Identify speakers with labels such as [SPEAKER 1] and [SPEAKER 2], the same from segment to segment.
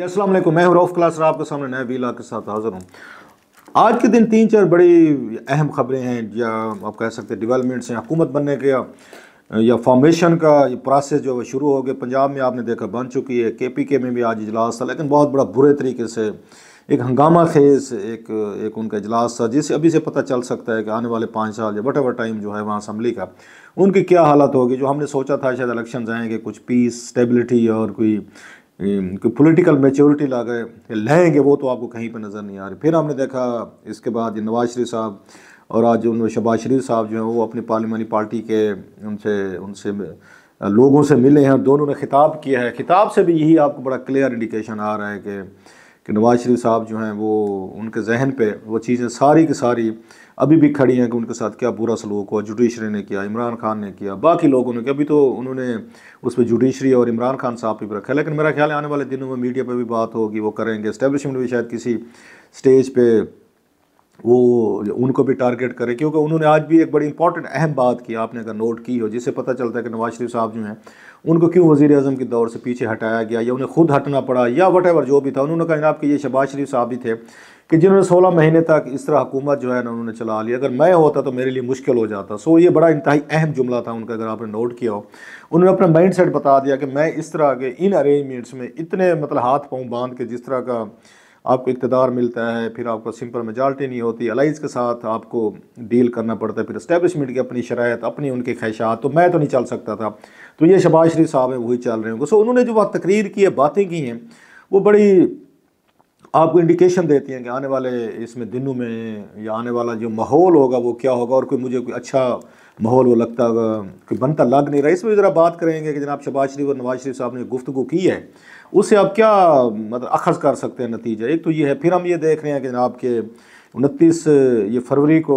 [SPEAKER 1] जी अस्सलाम वालेकुम। मैं हूं रऊफ क्लासर, आपके सामने नए वीला के साथ हाजिर हूं। आज के दिन 3-4 बड़ी अहम खबरें हैं या आप कह सकते हैं डेवलपमेंट्स हैं। हुकूमत बनने के या फॉर्मेशन का ये प्रोसेस जो है शुरू हो गया। पंजाब में आपने देखा बन चुकी है, KPK में भी आज इजलास था, लेकिन बहुत बड़ा बुरे तरीके से एक हंगामा खेज एक उनका इजलास था, जिससे अभी से पता चल सकता है कि आने वाले 5 साल या वट एवर टाइम जो है वहाँ असम्बली का उनकी क्या हालत होगी। जो हमने सोचा था शायद इलेक्शन आएंगे, कुछ पीस स्टेबिलिटी और कोई पॉलिटिकल मैच्योरिटी ला गए लाएंगे, वो तो आपको कहीं पर नज़र नहीं आ रही। फिर हमने देखा इसके बाद नवाज शरीफ साहब और आज जो शहबाज शरीफ साहब जो हैं वो अपनी पार्लियामानी पार्टी के उनसे उनसे लोगों से मिले हैं, दोनों ने खिताब किया है। खिताब से भी यही आपको बड़ा क्लियर इंडिकेशन आ रहा है कि नवाज शरीफ साहब जो हैं वो उनके जहन पे वो चीज़ें सारी की सारी अभी भी खड़ी हैं कि उनके साथ क्या बुरा सलूक हुआ, जुडिशरी ने किया, इमरान खान ने किया, बाकी लोगों ने किया। अभी तो उन्होंने उस पर जुडिशरी और इमरान खान साहब पे भी रखा है, लेकिन मेरा ख्याल है आने वाले दिनों में मीडिया पे भी बात होगी, वो करेंगे। एस्टेब्लिशमेंट भी शायद किसी स्टेज पे वो उनको भी टारगेट करे, क्योंकि उन्होंने आज भी एक बड़ी इंपॉर्टेंट अहम बात की, आपने अगर नोट की हो, जिससे पता चलता है कि नवाज शरीफ साहब जो हैं उनको क्यों वज़ीर आज़म के दौर से पीछे हटाया गया या उन्हें खुद हटना पड़ा या वट एवर जो भी था। उन्होंने कहा जनाब कि ये शहबाज शरीफ साहब भी थे कि जिन्होंने 16 महीने तक इस तरह हुकूमत जो है ना उन्होंने चला लिया, अगर मैं होता तो मेरे लिए मुश्किल हो जाता। सो ये बड़ा इंतहाई अहम जुमला था उनका, अगर आपने नोट किया हो। उन्होंने अपना माइंड सेट बता दिया कि मैं इस तरह के इन अरेंजमेंट्स में इतने मतलब हाथ पाँव बांध के, जिस तरह का आपको इक़्तिदार मिलता है, फिर आपको सिंपल मेजॉरिटी नहीं होती, अलाइज के साथ आपको डील करना पड़ता है, फिर इस्टेब्लिशमेंट की अपनी शरायत, अपनी उनकी ख्वाहिशात, तो मैं तो नहीं चल सकता था। तो ये शहबाज शरीफ साहब हैं, वही चल रहे होंगे। सो उन्होंने जो वह तकरीर की है, बातें की हैं, वो बड़ी आपको इंडिकेशन देती हैं कि आने वाले इसमें दिनों में या आने वाला जो माहौल होगा वो क्या होगा। और मुझे कोई अच्छा माहौल वो लगता कि बनता लग नहीं रहा। इसमें ज़रा बात करेंगे कि जनाब शहबाज शरीफ और नवाज शरीफ साहब ने गुफ्तगू की है, उससे आप क्या मतलब अखज़ कर सकते हैं नतीजा। एक तो ये है, फिर हम ये देख रहे हैं कि जनाब के 29 ये फरवरी को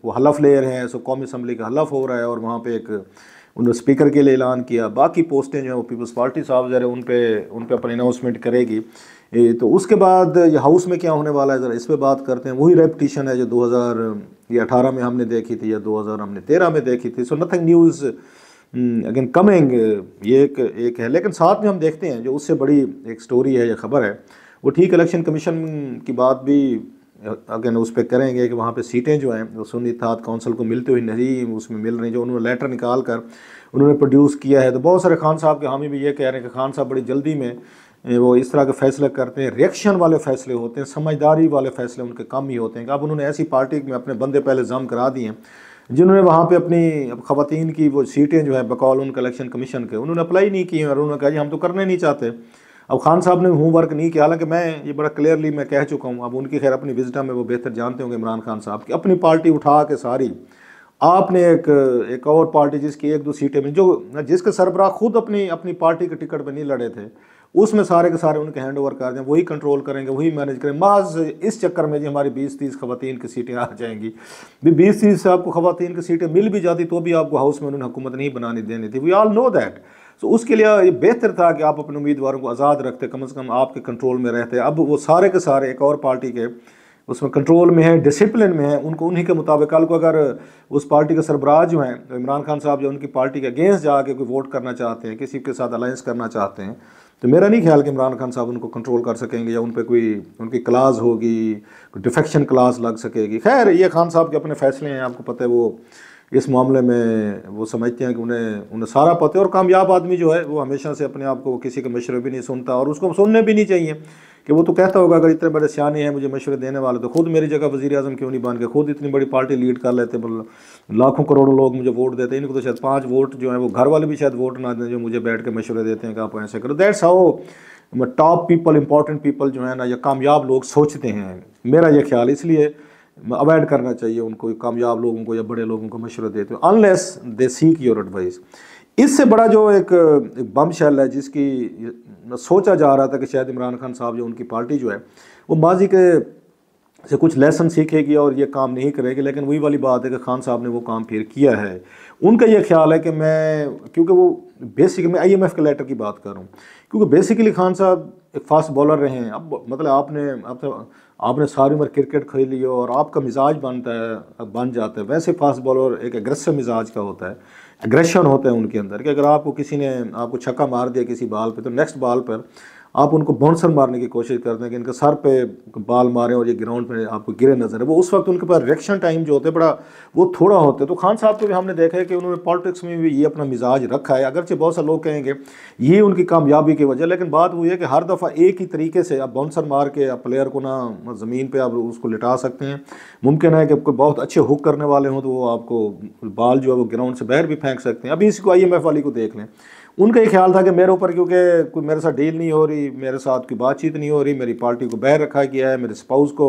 [SPEAKER 1] वो हलफ ले रहे हैं। सो कौमी असम्बली का हलफ हो रहा है और वहाँ पे एक उन्होंने स्पीकर के लिए ऐलान किया। बाकी पोस्टें जो हैं वो पीपल्स पार्टी साहब ज़रा उन पे अपनी अनाउंसमेंट करेगी। तो उसके बाद ये हाउस में क्या होने वाला है, ज़रा इस पर बात करते हैं। वही रेपटिशन है जो 2018 में हमने देखी थी या 2013 में देखी थी। So nothing news again coming, ये एक है। लेकिन साथ में हम देखते हैं जो उससे बड़ी एक स्टोरी है या ख़बर है, वो ठीक इलेक्शन कमीशन की बात भी अगेन उस पर करेंगे कि वहाँ पे सीटें जो हैं वो सुन्नी इत्तेहाद काउंसिल को मिलते हुए नहीं उसमें मिल रही, जो उन्होंने लेटर निकाल कर उन्होंने प्रोड्यूस किया है। तो बहुत सारे खान साहब के हामी भी ये कह रहे हैं कि खान साहब बड़ी जल्दी में वो इस तरह के फ़ैसले करते हैं, रिएक्शन वाले फ़ैसले होते हैं, समझदारी वाले फ़ैसले उनके कम ही होते हैं। कि अब उन्होंने ऐसी पार्टी में अपने बंदे पहले जम करा दिए हैं जिन्होंने वहाँ पे अपनी ख़वातीन की वो सीटें जो है बकौल उनके इलेक्शन कमीशन के उन्होंने अप्लाई नहीं की हैं और उन्होंने कहा जी हम तो करने नहीं चाहते। अब खान साहब ने होमवर्क नहीं किया, हालांकि मैं ये बड़ा क्लियरली मैं कह चुका हूँ। अब उनकी खैर अपनी विजडम में वो बेहतर जानते होंगे इमरान खान साहब की, अपनी पार्टी उठा के सारी आपने एक और पार्टी जिसकी 1-2 सीटें में जो जिसके सरबराह खुद अपनी पार्टी के टिकट पर नहीं लड़े थे, उसमें सारे के सारे उनके हैंड ओवर कर दें, वही कंट्रोल करेंगे, वही मैनेज करेंगे। महज इस चक्कर में जी हमारी 20-30 ख़वातीन की सीटें आ जाएंगी। 20-30 से आपको ख़वातीन की सीटें मिल भी जाती तो भी आपको हाउस में उन्होंने हुकूमत नहीं बनानी देनी थी। We all know that. So उसके लिए ये बेहतर था कि आप अपने उम्मीदवारों को आज़ाद रखते, कम से कम आपके कंट्रोल में रहते। अब वो सारे के सारे एक और पार्टी के उसमें कंट्रोल में है, डिसिप्लिन में है, उनको उन्हीं के मुताबिक कल को अगर उस पार्टी के सरबराह जो हैं तो इमरान खान साहब जो उनकी पार्टी के अगेंस्ट जाके कोई वोट करना चाहते हैं, किसी के साथ अलायंस करना चाहते हैं, तो मेरा नहीं ख्याल कि इमरान खान साहब उनको कंट्रोल कर सकेंगे या उन पर कोई उनकी क्लास होगी, कोई डिफेक्शन क्लास लग सकेगी। खैर ये खान साहब के अपने फैसले हैं, आपको पता है वो इस मामले में वो समझते हैं कि उन्हें सारा पता है। और कामयाब आदमी जो है वो हमेशा से अपने आप को किसी के मशवरे भी नहीं सुनता और उसको सुनने भी नहीं चाहिए। कि वो तो कहता होगा अगर इतने बड़े सियाने हैं मुझे मशवरे देने वाले तो खुद मेरी जगह वज़ीर आज़म क्यों नहीं बन के खुद इतनी बड़ी पार्टी लीड कर लेते, लाखों करोड़ों लोग मुझे वोट देते हैं। इनको तो शायद 5 वोट जो है वो घर वाले भी शायद वोट ना दें जो मुझे बैठ के मशवरे देते हैं कि आप ऐसे करो। That's how top people, important people जो है ना या कामयाब लोग सोचते हैं, मेरा ये ख्याल। इसलिए अवॉइड करना चाहिए उनको, कामयाब लोगों को या बड़े लोगों को मशवरे देते हो, unless they seek your advice. इससे बड़ा जो एक बम शेल है जिसकी सोचा जा रहा था कि शायद इमरान खान साहब जो उनकी पार्टी जो है वो माजी के से कुछ लेसन सीखेगी और ये काम नहीं करेगी, लेकिन वही वाली बात है कि खान साहब ने वो काम फिर किया है। उनका ये ख्याल है कि क्योंकि वो बेसिकली मैं IMF के लेटर की बात कर रहा हूँ, क्योंकि बेसिकली खान साहब एक फास्ट बॉलर रहे हैं। अब मतलब आपने सारी उम्र क्रिकेट खेल ली और आपका मिजाज बन जाता है। वैसे फास्ट बॉलर एक एग्रेसिव मिजाज का होता है, एग्रेशन होता है उनके अंदर कि अगर आपको किसी ने आपको छक्का मार दिया किसी बॉल पे तो नेक्स्ट बॉल पर आप उनको बाउंसर मारने की कोशिश करते हैं कि इनके सर पे बाल मारें और ये ग्राउंड पे आपको गिरे नजर है, वो उस वक्त उनके पास रिएक्शन टाइम जो होते हैं बड़ा वो थोड़ा होता है। तो खान साहब को भी हमने देखा है कि उन्होंने पॉलिटिक्स में भी ये अपना मिजाज रखा है, अगरचे बहुत से लोग कहेंगे ये उनकी कामयाबी की वजह, लेकिन बात वो है कि हर दफ़ा एक ही तरीके से आप बाउंसर मार के आप प्लेयर को ना ज़मीन पर आप उसको लिटा सकते हैं। मुमकिन है कि कोई बहुत अच्छे हुक करने वाले हों तो वो आपको बाल जो है वो ग्राउंड से बाहर भी फेंक सकते हैं। अभी इसको IMF वाली को देख लें, उनका ये ख्याल था कि मेरे ऊपर क्योंकि कोई मेरे साथ डील नहीं हो रही, मेरे साथ कोई बातचीत नहीं हो रही, मेरी पार्टी को बाहर रखा गया है, मेरे स्पाउस को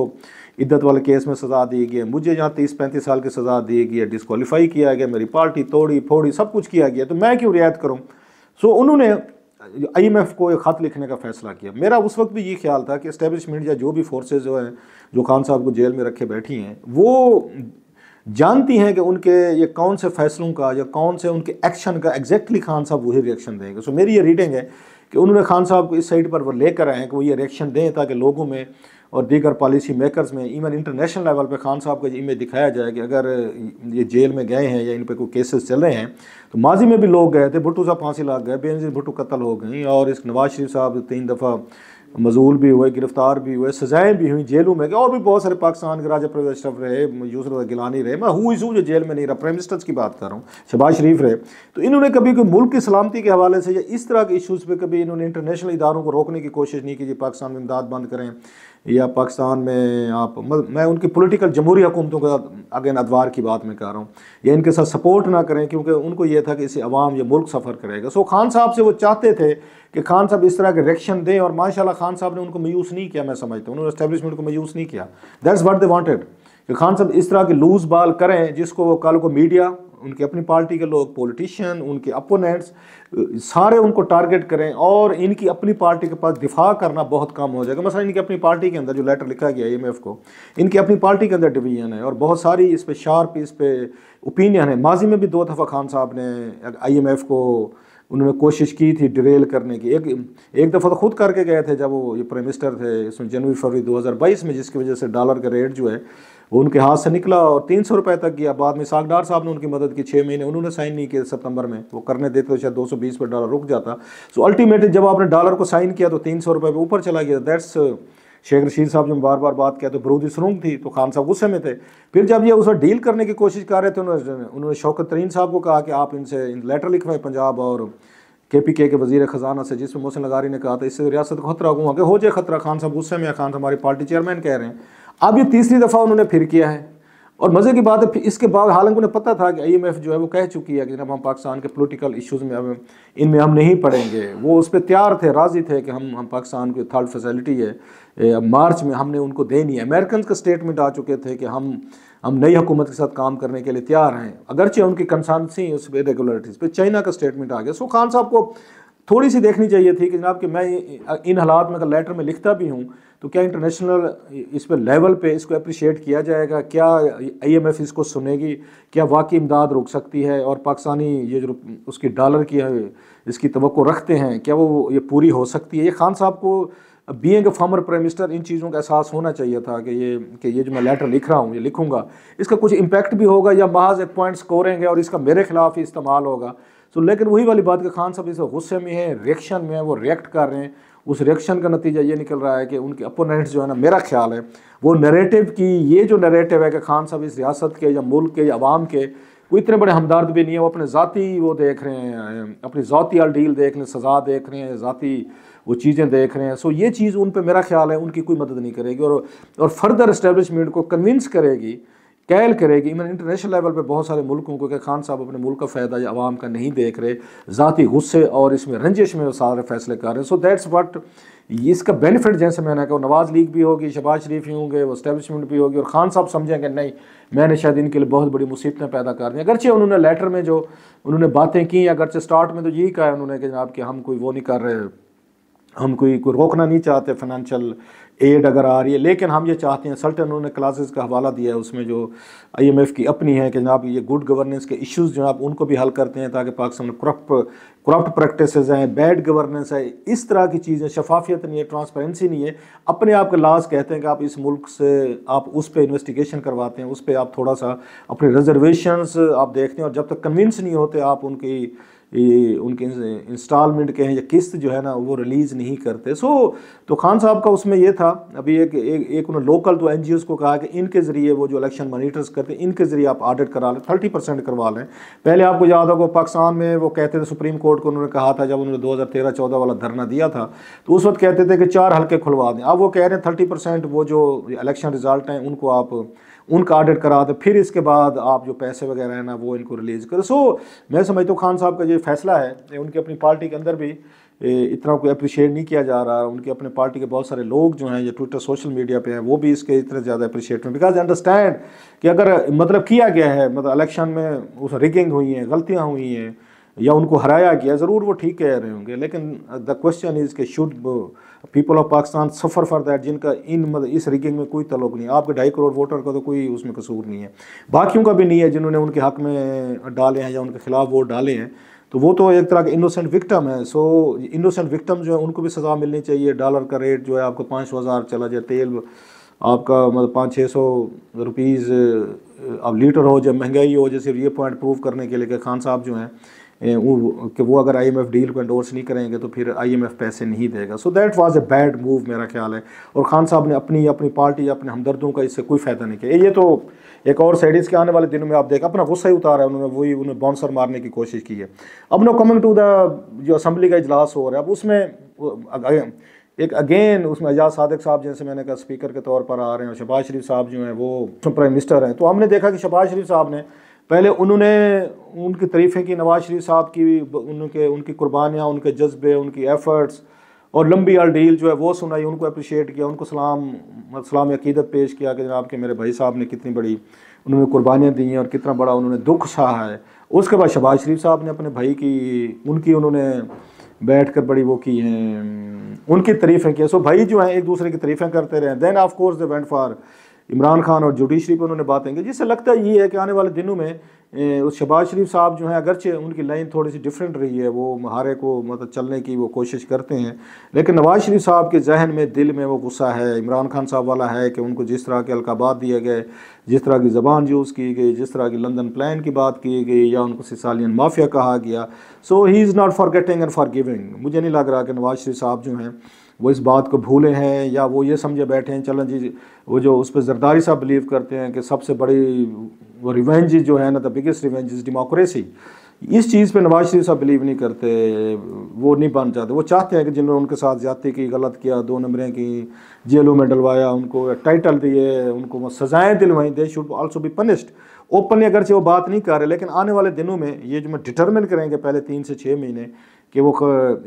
[SPEAKER 1] इद्दत वाले केस में सज़ा दी गई है, मुझे यहाँ 30-35 साल की सज़ा दी गई है, डिस्क्वालीफाई किया गया, मेरी पार्टी तोड़ी फोड़ी सब कुछ किया गया, तो मैं क्यों रियायत करूँ। सो उन्होंने IMF को एक ख़त लिखने का फ़ैसला किया। मेरा उस वक्त भी ये ख्याल था कि इस्टेब्लिशमेंट या जो भी फोर्सेज जो हैं जो खान साहब को जेल में रखे बैठी हैं वो जानती हैं कि उनके ये कौन से फैसलों का या कौन से उनके एक्शन का एग्जैक्टली खान साहब वही रिएक्शन देंगे। सो मेरी ये रीडिंग है कि उन्होंने खान साहब को इस साइड पर वो लेकर आए हैं कि वो ये रिएक्शन दें ताकि लोगों में और दीगर पॉलिसी मेकर्स में इवन इंटरनेशनल लेवल पे खान साहब का इमेज दिखाया जाए कि अगर ये जेल में गए हैं या इन पे कोई केसेस चल रहे हैं, तो माजी में भी लोग गए थे, भुट्टो साहब फांसी लग गए, बेनज़ीर भुट्टो कत्ल हो गई, और इस नवाज शरीफ साहब 3 दफ़ा मजूल भी हुए, गिरफ्तार भी हुए, सजाएं भी हुई जेलों में, और भी बहुत सारे पाकिस्तान के राजा परवेज़ अशरफ रहे, यूसुफ गिलानी रहे, मैं हूँ जो जेल में नहीं रहा, प्राइम मिनिस्टर्स की बात कर रहा हूँ, शहबाज शरीफ रहे। तो इन्होंने कभी कोई मुल्क की सलामती के हवाले से या इस तरह के इशूज़ पे कभी इन्होंने इंटरनेशनल इदारों को रोकने की कोशिश नहीं की कि पाकिस्तान में इमदाद बंद करें या पाकिस्तान में आप, मैं उनकी पॉलिटिकल जमहूरी हुकूमतों का अगेन अदवार की बात मैं कर रहा हूँ, या इनके साथ सपोर्ट ना करें क्योंकि उनको ये था कि इससे अवाम या मुल्क सफ़र करेगा। सो खान साहब से वो चाहते थे कि खान साहब इस तरह के रिएक्शन दें, और माशाल्लाह खान साहब ने उनको मायूस नहीं किया। मैं समझता हूँ उन्होंने एस्टेब्लिशमेंट को मायूस नहीं किया। दैट्स व्हाट दे वांटेड कि खान साहब इस तरह के लूज बाल करें जिसको वो कल को मीडिया, उनकी अपनी पार्टी के लोग, पॉलिटिशियन, उनके अपोनेंट्स सारे उनको टारगेट करें और इनकी अपनी पार्टी के पास दिफा करना बहुत कम हो जाएगा। मसलन इनकी अपनी पार्टी के अंदर जो लेटर लिखा गया IMF को, इनकी अपनी पार्टी के अंदर डिवीजन है और बहुत सारी इस पे शार्प इस पे ओपिनियन है। माजी में भी 2 दफ़ा खान साहब ने IMF को उन्होंने कोशिश की थी डिरेल करने की। एक दफ़ा तो खुद करके गए थे जब वो ये प्राइम मिनिस्टर थे, इसमें जनवरी-फरवरी 2022 में, जिसकी वजह से डॉलर का रेट जो है वो उनके हाथ से निकला और 300 रुपये तक गया। बाद में इसाक डार साहब ने उनकी मदद की, 6 महीने उन्होंने साइन नहीं किए सितंबर में, वो करने देते तो शायद 220 पर डॉलर रुक जाता। सो अल्टीमेटली जब आपने डॉलर को साइन किया तो 300 रुपये पे ऊपर चला गया। दैट्स शेख रशीद साहब जो बार बार बात किया तो बरूदी सुरुंग थी, तो खान साहब गुस्से में थे। फिर जब ये उसे डील करने की कोशिश कर रहे थे उन्होंने शौकत तरीन साहब को कहा कि आप इनसे लेटर लिखवाएं पंजाब और KPK के वजीर ख़जाना से, जिसमें मोहसिन लगारी ने कहा था इससे रियासत को खतरा हुआ कि हो जाए खतरा। खान साहब गुस्से में, खान साहब हमारी पार्टी चेयरमैन कह रहे हैं। अब ये तीसरी दफ़ा उन्होंने फिर किया है और मज़े की बात है फिर इसके बाद, हालांकि उन्हें पता था कि IMF जो है वो कह चुकी है कि जब हम पाकिस्तान के पॉलिटिकल इश्यूज़ में अब इनमें हम नहीं पड़ेंगे, वो उस पर तैयार थे, राज़ी थे कि हम पाकिस्तान की थर्ड फैसिलिटी है मार्च में हमने उनको देनी है। अमेरिकन का स्टेटमेंट आ चुके थे कि हम नई हुकूमत के साथ काम करने के लिए तैयार हैं, अगरचे उनकी कंसर्नसी उस पर रेगुलरिटीज़ पे। चाइना का स्टेटमेंट आ गया। सो खान साहब को थोड़ी सी देखनी चाहिए थी कि जनाब कि मैं इन हालात में अगर लेटर में लिखता भी हूँ तो क्या इंटरनेशनल इस पर लेवल पे इसको अप्रिशिएट किया जाएगा, क्या IMF इसको सुनेगी, क्या वाकई इमदाद रुक सकती है और पाकिस्तानी ये जो उसकी डॉलर की इसकी तवक्को रखते हैं क्या वो ये पूरी हो सकती है। ये खान साहब को being a former prime minister in चीज़ों का एहसास होना चाहिए था कि ये जो मैं लेटर लिख रहा हूँ, ये लिखूँगा, इसका कुछ इम्पैक्ट भी होगा या महज एक पॉइंट स्कोरेंगे और इसका मेरे खिलाफ ही इस्तेमाल होगा। सो लेकिन वही वाली बात कि खान साहब इस गुस्से में है, रिएक्शन में है, वो रिएक्ट कर रहे हैं। उस रिएक्शन का नतीजा ये निकल रहा है कि उनके अपोनेंट्स जो है ना, मेरा ख्याल है वो नैरेटिव की, ये जो नैरेटिव है कि खान साहब इस रियासत के या मुल्क के या अवाम के कोई इतने बड़े हमदर्द भी नहीं है, वो अपने ज़ाती वो देख रहे हैं, अपनी ज़ाती अलडील देख रहे हैं, सज़ा देख रहे हैं, ज़ाती वो चीज़ें देख रहे हैं। सो ये चीज़ उन पर मेरा ख्याल है उनकी कोई मदद नहीं करेगी और फर्दर इस्टेब्लिशमेंट को कन्विंस करेगी, कैल करेगी इवन इंटरनेशनल लेवल पे बहुत सारे मुल्कों को कि खान साहब अपने मुल्क का फ़ायदा या आवाम का नहीं देख रहे, ज़ाती गुस्से और इसमें रंजिश में वो सारे फैसले कर रहे हैं। सो दैट्स व्हाट इसका बेनिफिट, जैसे मैंने कहा, नवाज़ लीग भी होगी, शहबाज शरीफ ही होंगे, वो इस्टेब्लिशमेंट भी होगी और खान साहब समझेंगे नहीं मैंने शायद इनके लिए बहुत बड़ी मुसीबतें पैदा कर दी। अगरचे उन्होंने लेटर में जो उन्होंने बातें की, अगरचे स्टार्ट में तो यही कहा उन्होंने कि जनाब कि हम कोई वो नहीं कर रहे, हम कोई रोकना नहीं चाहते फाइनेंशियल एड अगर आ रही है, लेकिन हम ये चाहते हैं सर्टेन, उन्होंने क्लासेस का हवाला दिया है उसमें जो IMF की अपनी है कि जनाब ये गुड गवर्नेंस के इश्यूज़ जो आप उनको भी हल करते हैं ताकि पाकिस्तान में करप्ट प्रैक्टिसेस हैं, बैड गवर्नेंस है, इस तरह की चीज़ें, शफाफियत नहीं है, ट्रांसपेरेंसी नहीं है। अपने आप के लाज कहते हैं कि आप इस मुल्क से आप उस पर इन्वेस्टिगेशन करवाते हैं, उस पर आप थोड़ा सा अपने रिजर्वेशंस आप देखते हैं और जब तक कन्विंस नहीं होते आप उनकी ये उनके इंस्टॉलमेंट के हैं या किस्त जो है ना वो रिलीज़ नहीं करते। तो खान साहब का उसमें ये था, अभी एक उन्होंने लोकल तो NGOs को कहा कि इनके ज़रिए वो जो इलेक्शन मॉनिटर्स करते हैं इनके ज़रिए आप ऑडिट करा लें, 30% करवा लें। पहले आपको याद होगा पाकिस्तान में वो कहते थे, सुप्रीम कोर्ट को उन्होंने कहा था जब उन्होंने 2013-14 वाला धरना दिया था तो उस वक्त कहते थे कि 4 हल्के खुलवा दें। अब वो कह रहे हैं 30% वो जो इलेक्शन रिजल्ट हैं उनको आप उनका ऑडिट करा दे, फिर इसके बाद आप जो पैसे वगैरह हैं ना वो इनको रिलीज़ करें। मैं समझता हूँ खान साहब का जो फैसला है, उनकी अपनी पार्टी के अंदर भी इतना कोई अप्रिशिएट नहीं किया जा रहा। उनकी अपने पार्टी के बहुत सारे लोग जो हैं या ट्विटर सोशल मीडिया पे हैं वो भी इसके इतने ज़्यादा अप्रिशिएट हैं, बिकॉज अंडरस्टैंड कि अगर मतलब किया गया है, मतलब इलेक्शन में उस रिगिंग हुई हैं, गलतियाँ हुई हैं या उनको हराया गया, ज़रूर वो ठीक कह रहे होंगे, लेकिन द क्वेश्चन इज़ कि should people of Pakistan suffer for that, जिनका मतलब इस रिगिंग में कोई तल्लुक नहीं। आपके 2.5 करोड़ वोटर का तो कोई उसमें कसूर नहीं है, बाकियों का भी नहीं है जिन्होंने उनके हक़ में डाले हैं या उनके खिलाफ वोट डाले हैं, तो वो तो एक तरह का इनोसेंट विक्टिम है। इनोसेंट विक्टिम जो है उनको भी सज़ा मिलनी चाहिए। डॉलर का रेट जो है आपको 500,000 चला जाए, तेल आपका मतलब 500-600 रुपीज़ अब लीटर हो, जब महंगाई हो, जैसे ये पॉइंट प्रूव करने के लिए कि खान साहब जो हैं वो अगर IMF डील को एंडोर्स नहीं करेंगे तो फिर IMF पैसे नहीं देगा। So that was a bad move मेरा ख्याल है, और खान साहब ने अपनी पार्टी या अपने हमदर्दों का इससे कोई फ़ायदा नहीं किया। ये तो एक और साइड इसके आने वाले दिनों में आप देखा अपना गुस्सा ही उतारा है उन्होंने, उन्हें बाउंसर मारने की कोशिश की है। अब नो कमिंग टू द जो असम्बली का इजलास हो रहा है, अब उसमें एक अगेन उसमें एजाज सादिक साहब जैसे मैंने कहा स्पीकर के तौर पर आ रहे हैं, और शहबाज शरीफ साहब जो हैं वो प्राइम मिनिस्टर हैं। तो हमने देखा कि शहबाज शरीफ साहब ने पहले उन्होंने उनकी तारीफ़ें की, नवाज शरीफ साहब की, उनकी कुर्बानियाँ, उनके जज्बे, उनकी एफ़र्ट्स और लंबी डील जो है वो सुनाई, उनको अप्रिशिएट किया, उनको सलाम अकीदत पेश किया कि जनाब के मेरे भाई साहब ने कितनी बड़ी उन्होंने कुर्बानियाँ दी हैं और कितना बड़ा उन्होंने दुख सहा है। उसके बाद शहबाज शरीफ साहब ने अपने भाई की उन्होंने बैठ कर बड़ी वो की हैं, उनकी तारीफ़ें की। सो भाई जो हैं एक दूसरे की तारीफ़ें करते रहे। Then of course they went for Imran Khan और जुडिशरी पर उन्होंने बातें की, जिससे लगता ये है कि आने वाले दिनों में उस शहबाज शरीफ साहब जो हैं अगरचे उनकी लाइन थोड़ी सी डिफरेंट रही है, वो महारे को मतलब चलने की वो कोशिश करते हैं, लेकिन नवाज शरीफ साहब के जहन में दिल में वो गुस्सा है इमरान खान साहब वाला है कि उनको जिस तरह के अलकाबात दिए गए, जिस तरह की ज़बान यूज़ की गई, जिस तरह की लंदन प्लान की बात की गई या उनको सिसालियन माफिया कहा गया। So he is not forgetting and forgiving. मुझे नहीं लग रहा कि नवाज शरीफ साहब जो हैं वो इस बात को भूले हैं या वो ये समझे बैठे हैं चलें जी, वो जो उस पर जरदारी साहब बिलीव करते हैं कि सबसे बड़ी वो रिवेंज जो है ना, the biggest revenge is democracy. इस चीज़ पे नवाज शरीफ साहब बिलीव नहीं करते, वो नहीं बन चाहते। वो चाहते हैं कि जिन्होंने उनके साथ ज़्यादती की, गलत किया, 2 नंबरें की, जेलों में डलवाया, उनको टाइटल दिए, उनको सजाएँ दिलवाई, they should also be punished. Openly अगरचे वो बात नहीं कर रहे, लेकिन आने वाले दिनों में ये जो मैं डिटरमिन करेंगे पहले 3 से 6 महीने कि वो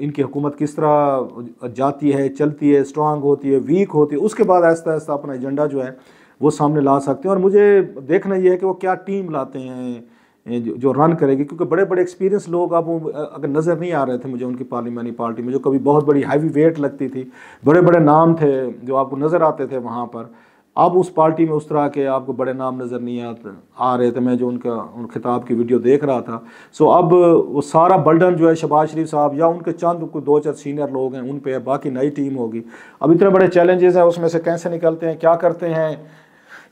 [SPEAKER 1] इनकी हुकूमत किस तरह जाती है, चलती है, स्ट्रांग होती है, वीक होती है, उसके बाद आहिस्ता आहिस्ता अपना एजेंडा जो है वो सामने ला सकते हैं। और मुझे देखना ये है कि वो क्या टीम लाते हैं जो रन करेगी, क्योंकि बड़े बड़े एक्सपीरियंस लोग अब अगर नज़र नहीं आ रहे थे मुझे उनकी पार्लियामेंट्री पार्टी में, जो कभी बहुत बड़ी हैवी वेट लगती थी, बड़े बड़े नाम थे जो आपको नज़र आते थे वहाँ पर। अब उस पार्टी में उस तरह के आपको बड़े नाम नज़र नहीं आ रहे थे। मैं जो उन खिताब की वीडियो देख रहा था, सो अब वो सारा बर्डन जो है शहबाज शरीफ साहब या उनके चंद कोई 2-4 सीनियर लोग हैं उन पे, बाकी नई टीम होगी। अब इतने बड़े चैलेंजेस हैं, उसमें से कैसे निकलते हैं, क्या करते हैं,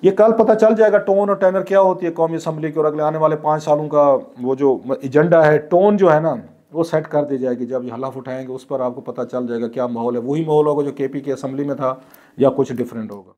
[SPEAKER 1] ये कल पता चल जाएगा। टोन और टेनर क्या होती है कौमी असम्बली की, और अगले आने वाले 5 सालों का वो जो एजेंडा है, टोन जो है ना वो सेट कर दी जाएगी। जब ये हलफ उठाएंगे उस पर आपको पता चल जाएगा क्या माहौल है। वही माहौल होगा जो KP की असम्बली में था या कुछ डिफरेंट होगा।